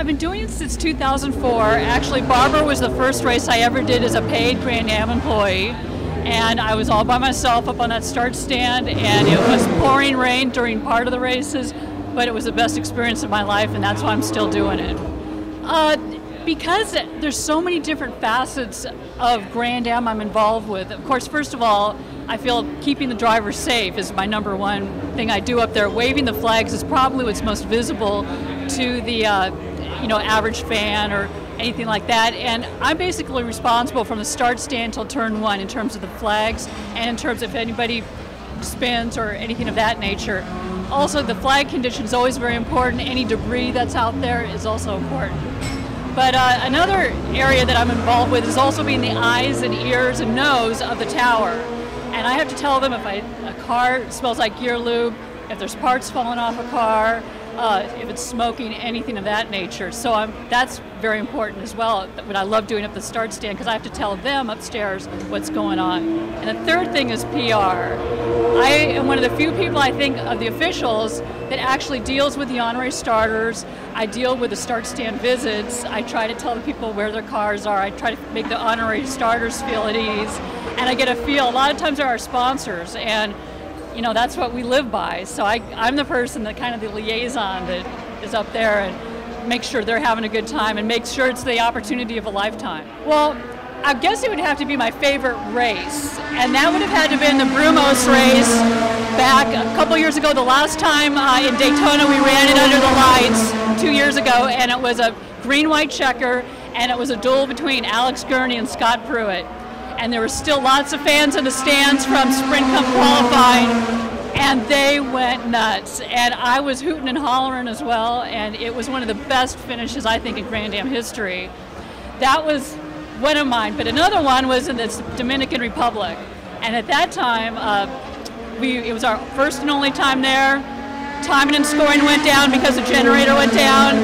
I've been doing it since 2004. Actually, Barber was the first race I ever did as a paid Grand-Am employee. And I was all by myself up on that start stand, and it was pouring rain during part of the races, but it was the best experience of my life, and that's why I'm still doing it. Because there's so many different facets of Grand-Am I'm involved with. Of course, first of all, I feel keeping the driver safe is my #1 thing I do up there. Waving the flags is probably what's most visible to the average fan or anything like that. And I'm basically responsible from the start stand till turn 1 in terms of the flags and in terms of if anybody spins or anything of that nature. Also, the flag condition is always very important. Any debris that's out there is also important. But another area that I'm involved with is also being the eyes and ears and nose of the tower. And I have to tell them if a car smells like gear lube, if there's parts falling off a car, if it's smoking, anything of that nature. So that's very important as well, what I love doing at the start stand, because I have to tell them upstairs what's going on. And the third thing is PR. I am one of the few people, I think, of the officials that actually deals with the honorary starters. I deal with the start stand visits. I try to tell the people where their cars are. I try to make the honorary starters feel at ease. And I get a feel, a lot of times they're our sponsors, and that's what we live by. So I'm the person that kind of the liaison that is up there and makes sure they're having a good time and makes sure it's the opportunity of a lifetime. Well, I guess it would have to be my favorite race, and that would have had to have been the Brumos race back a couple years ago. The last time in Daytona we ran it under the lights 2 years ago, and it was a green-white checker, and it was a duel between Alex Gurney and Scott Pruitt. And there were still lots of fans in the stands from Sprint Cup qualifying, and they went nuts. And I was hooting and hollering as well, and it was one of the best finishes, I think, in Grand-Am history. That was one of mine, but another one was in the Dominican Republic. And at that time, it was our first and only time there. Timing and scoring went down because the generator went down.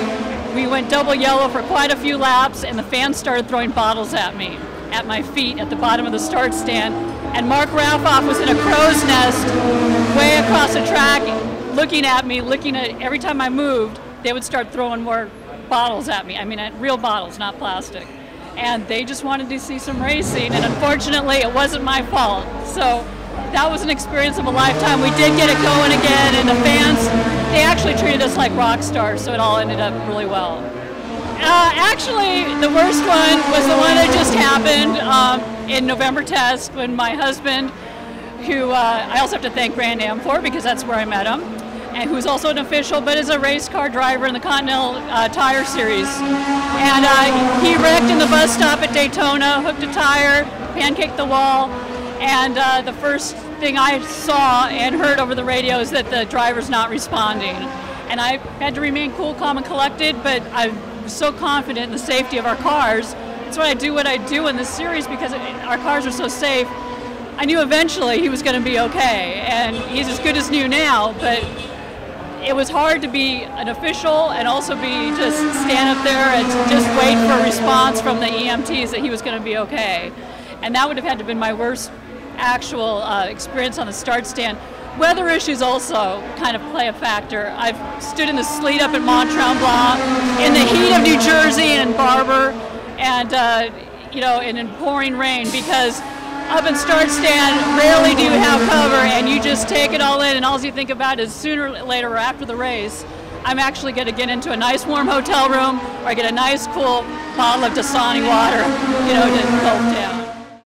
We went double yellow for quite a few laps, and the fans started throwing bottles at me, at my feet at the bottom of the start stand. And Mark Ralphoff was in a crow's nest way across the track looking at me, looking at every time I moved, they would start throwing more bottles at me. I mean, real bottles, not plastic. And they just wanted to see some racing, and unfortunately it wasn't my fault. So that was an experience of a lifetime. We did get it going again, and the fans, they actually treated us like rock stars, so it all ended up really well. Actually, the worst one was the one that just happened in November test when my husband, who I also have to thank Grand-Am for because that's where I met him, and who's also an official but is a race car driver in the Continental Tire Series. And he wrecked in the bus stop at Daytona, hooked a tire, pancaked the wall, and the first thing I saw and heard over the radio is that the driver's not responding. And I had to remain cool, calm, and collected, but I'm so confident in the safety of our cars. That's why I do what I do in this series, because our cars are so safe. I knew eventually he was going to be okay, and he's as good as new now, but it was hard to be an official and also just stand up there and just wait for a response from the EMTs that he was going to be okay. And that would have had to have been my worst actual experience on the start stand. Weather issues also kind of play a factor. I've stood in the sleet up at Mont Tremblant, in the heat of New Jersey and Barber, and and in pouring rain, because up in start stand, rarely do you have cover, and you just take it all in, and all you think about is sooner or later or after the race, I'm actually going to get into a nice warm hotel room, or I get a nice cool bottle of Dasani water, to gulp down.